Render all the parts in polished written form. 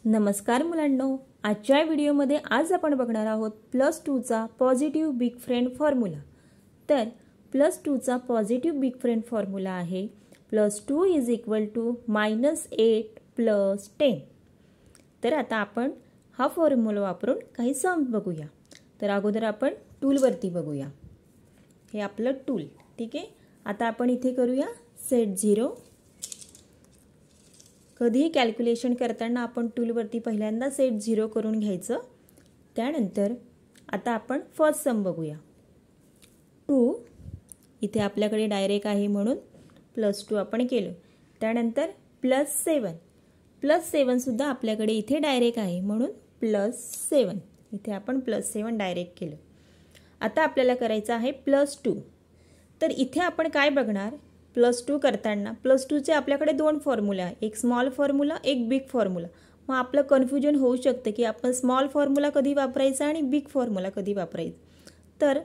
नमस्कार मुलांनो, आजच्या व्हिडिओमध्ये आज आपण बघणार आहोत +2 चा पॉझिटिव्ह बिग फ्रेंड फॉर्म्युला। तर +2 चा पॉझिटिव्ह बिग फ्रेंड फॉर्म्युला आहे +2 = -8 + 10। तर आता आपण हा फॉर्म्युला वापरून काही सम बघूया। तर अगोदर आपण टूल वरती बघूया। हे आपलं टूल, ठीक आहे। आता आपण इथे करूया सेट 0। कधीही कॅल्क्युलेशन करताना आपण टूलवरती पहिल्यांदा सेट 0 करून घ्यायचं। त्यानंतर आता आपण फर्स्ट सम बघूया। 2 इथे आपल्याकडे डायरेक्ट आहे म्हणून +2 आपण केलं। त्यानंतर +7 सुद्धा आपल्याकडे इथे डायरेक्ट आहे म्हणून +7 इथे आपण +7 डायरेक्ट केलं। आता आपल्याला करायचं आहे +2। तर इथे आपण काय बघणार, +2 करताना +2 चे आपल्याकडे दोन फॉर्म्युला आहे, एक स्मॉल फॉर्म्युला एक बिग फॉर्म्युला। मग आपलं कन्फ्युजन होऊ शकतं की आपण स्मॉल फॉर्म्युला कधी वापरायचा आणि बिग फॉर्म्युला कधी वापरायचा। तर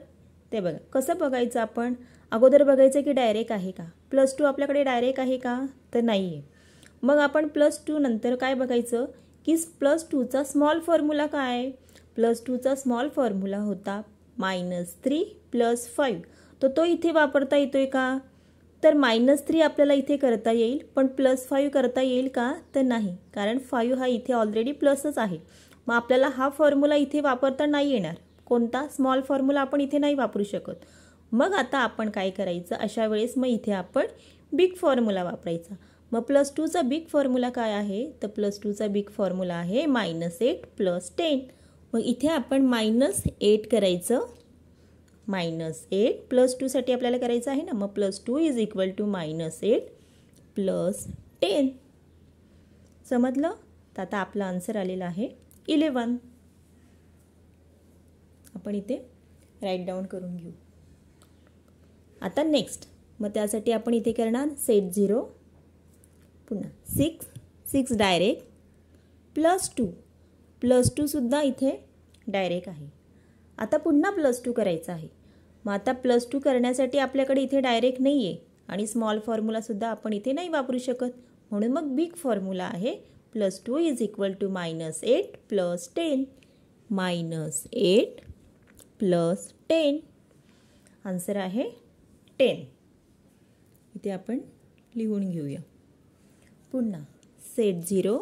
ते बघा कसं बघायचं, आपण अगोदर बघायचं की डायरेक्ट आहे का। +2 आपल्याकडे डायरेक्ट आहे का, तर नाही आहे। मग आपण +2 नंतर काय बघायचं की +2 चा स्मॉल फॉर्म्युला काय आहे। +2 चा स्मॉल फॉर्म्युला होता -3 + 5। तो इथे वापरता येतोय का, तर -3 आपल्याला इथे करता येईल, पण +5 करता येईल का, तर नाही, कारण 5 हा इथे ऑलरेडी प्लसच आहे। मग आपल्याला हा फॉर्म्युला इथे वापरता नाही येणार, कोणता स्मॉल फॉर्म्युला आपण इथे नाही वापरू शकत। मग आता आपण काय करायचं, अशा वेळेस मग इथे आपण बिग फॉर्म्युला वापरायचा। मग +2 चा बिग फॉर्म्युला काय आहे, तर +2 चा बिग फॉर्म्युला आहे -8 + 10। मग इथे आपण -8 करायचं, -8 +2 साठी आपल्याला करायचं आहे ना। मग +2 = -8 + 10। समजलं। तर आता आपला आन्सर आलेला आहे 11। आपण इथे राईट डाऊन करून घेऊ। आता नेक्स्ट, मग त्यासाठी आपण इथे करणार सेट 0, पुन्हा 6 डायरेक्ट +2 सुद्धा इथे डायरेक्ट आहे। आता पुन्हा +2 करायचं आहे। मग आता +2 करण्यासाठी आपल्याकडे इथे डायरेक्ट नाही आहे आणि स्मॉल फॉर्म्युला सुद्धा आपण इथे नाही वापरू शकत, म्हणून मग बिग फॉर्म्युला आहे +2 = -8 + 10। -8 + 10 आन्सर आहे 10। इथे आपण लिहून घेऊया। पुन्हा सेट 0,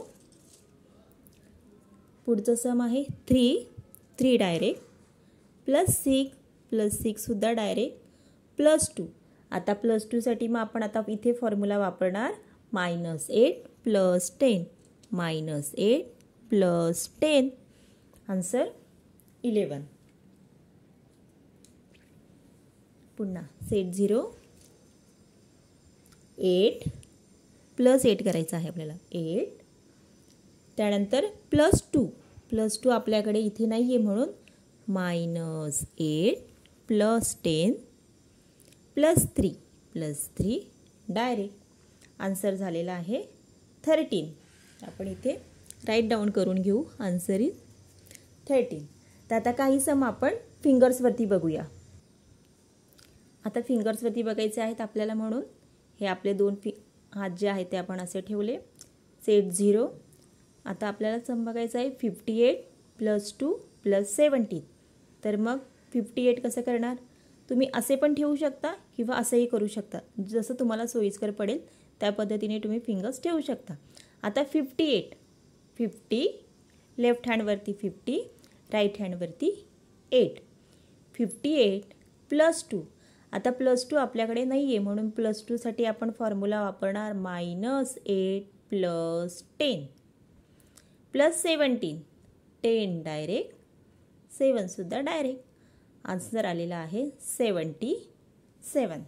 पुढचं सम आहे 3 डायरेक्ट +6 सुद्धा डायरेक्ट +2। आता +2 साठी मग आपण आता इथे फॉर्म्युला वापरणार -8 + 10। -8 + 10 आन्सर 11। पुन्हा सेट 0, 8 +8 करायचं आहे आपल्याला, 8। त्यानंतर +2 आपल्याकडे इथे नाही आहे म्हणून -8 + 10 + 3 डायरेक्ट आन्सर झालेला आहे 13। आपण इथे राईट डाऊन करून घेऊ, आन्सर इज 13। तर आता काही सम आपण फिंगर्सवरती बघूया। आता फिंगर्सवरती बघायचे आहेत आपल्याला, म्हणून हे आपले दोन हात जे आहेत ते आपण असे ठेवले। सेट 0, आता आपल्याला सम बघायचा आहे 58 + 2 + 17। तर मग 58 कसं करणार, तुम्ही असे पण ठेवू शकता किंवा असंही करू शकता, जसं तुम्हाला सोयीस्कर पडेल त्या पद्धतीने तुम्ही फिंगर्स ठेवू शकता। आता 50 लेफ्ट हँडवरती 50, राईट हँडवरती 8। 58 + 2, आता +2 आपल्याकडे नाही आहे म्हणून +2 साठी आपण फॉर्म्युला वापरणार -8 + 10 + 17। 10 डायरेक्ट, 7 सुद्धा डायरेक्ट, आन्सर आलेला आहे 77।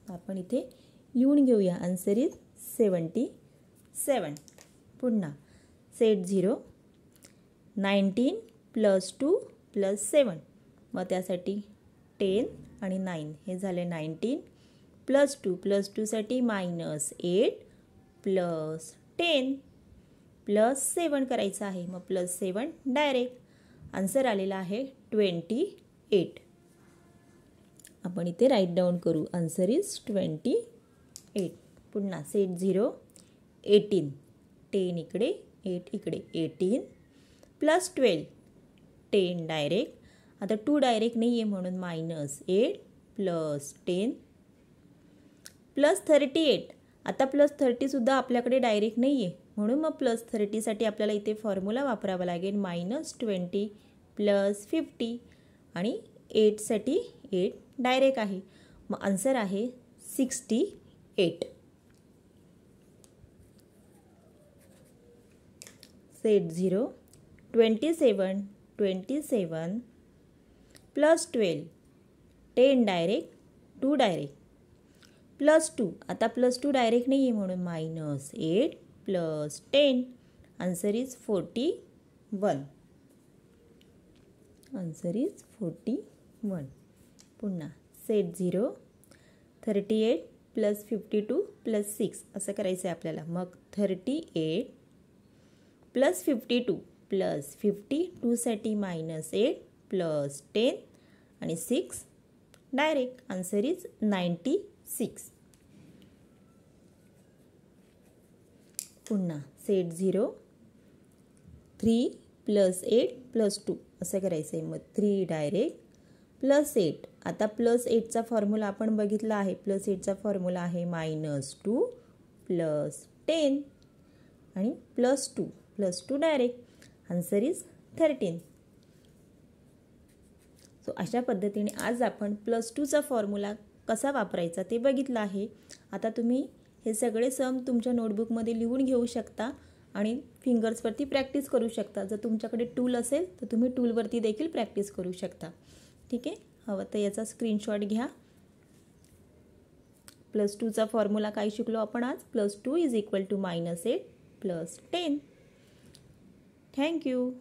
आपण इथे लिहून घेऊया, आन्सर इज 77। पुन्हा सेट 0, 19 + 2 + 7। मग त्यासाठी 10 आणि 9 हे झाले 19 + 2 साठी -8 + 10 + 7 करायचं आहे। मग +7 डायरेक्ट, आन्सर आलेला आहे 28। आपण इथे राईट डाऊन करू, आन्सर इज 28। पुन्हा सेट 0, 18 10 इकडे 8 इकडे 18 प्लस 12 10 डायरेक्ट. आता 2 डायरेक्ट नाही आहे म्हणून -8 प्लस 10 प्लस 38. आता प्लस 30सुद्धा आपल्याकडे डायरेक्ट नाही आहे म्हणून मग प्लस 30साठी आपल्याला इथे फॉर्म्युला वापरावा लागेल -20 प्लस 50 आणि 8साठी 8 डायरेक्ट आहे. मग आन्सर आहे 68. Set 0 27 plus 12 10 direct 2 direct plus 2. आता प्लस 2 डायरेक्ट नाही आहे म्हणून -8 plus 10. Answer is 41. Answer is 41. पुन्हा सेट 0 38 प्लस 52 प्लस 6 असं करायचं आहे आपल्याला. मग 38 प्लस 52 प्लस 52साठी -8 प्लस 10 आणि 6 डायरेक्ट. Answer is 96. पुन्हा सेट 0 3 प्लस 8 प्लस 2 असं करायचं आहे. मग 3 डायरेक्ट प्लस 8. आता प्लस 8चा फॉर्म्युला आपण बघितला आहे. प्लस 8चा फॉर्म्युला आहे -2 प्लस 10 आणि plus 2 direct. Answer is 13. So अशा पद्धतीने आज आपण +2चा फॉर्म्युला कसा वापरायचा ते बघितलं आहे. आता तुम्ही हे सगळे सम तुमच्या नोटबुकमध्ये लिहून घेऊ शकता आणि फिंगर्सवरती प्रॅक्टिस करू शकता. जर तुमच्याकडे टूल असेल तर तुम्ही टूलवरती देखील प्रॅक्टिस करू शकता. ठीक आहे. हवं तर याचा स्क्रीनशॉट घ्या. +2चा फॉर्म्युला काय शिकलो आपण आज? +2 = -8 + 10. थँक्यू.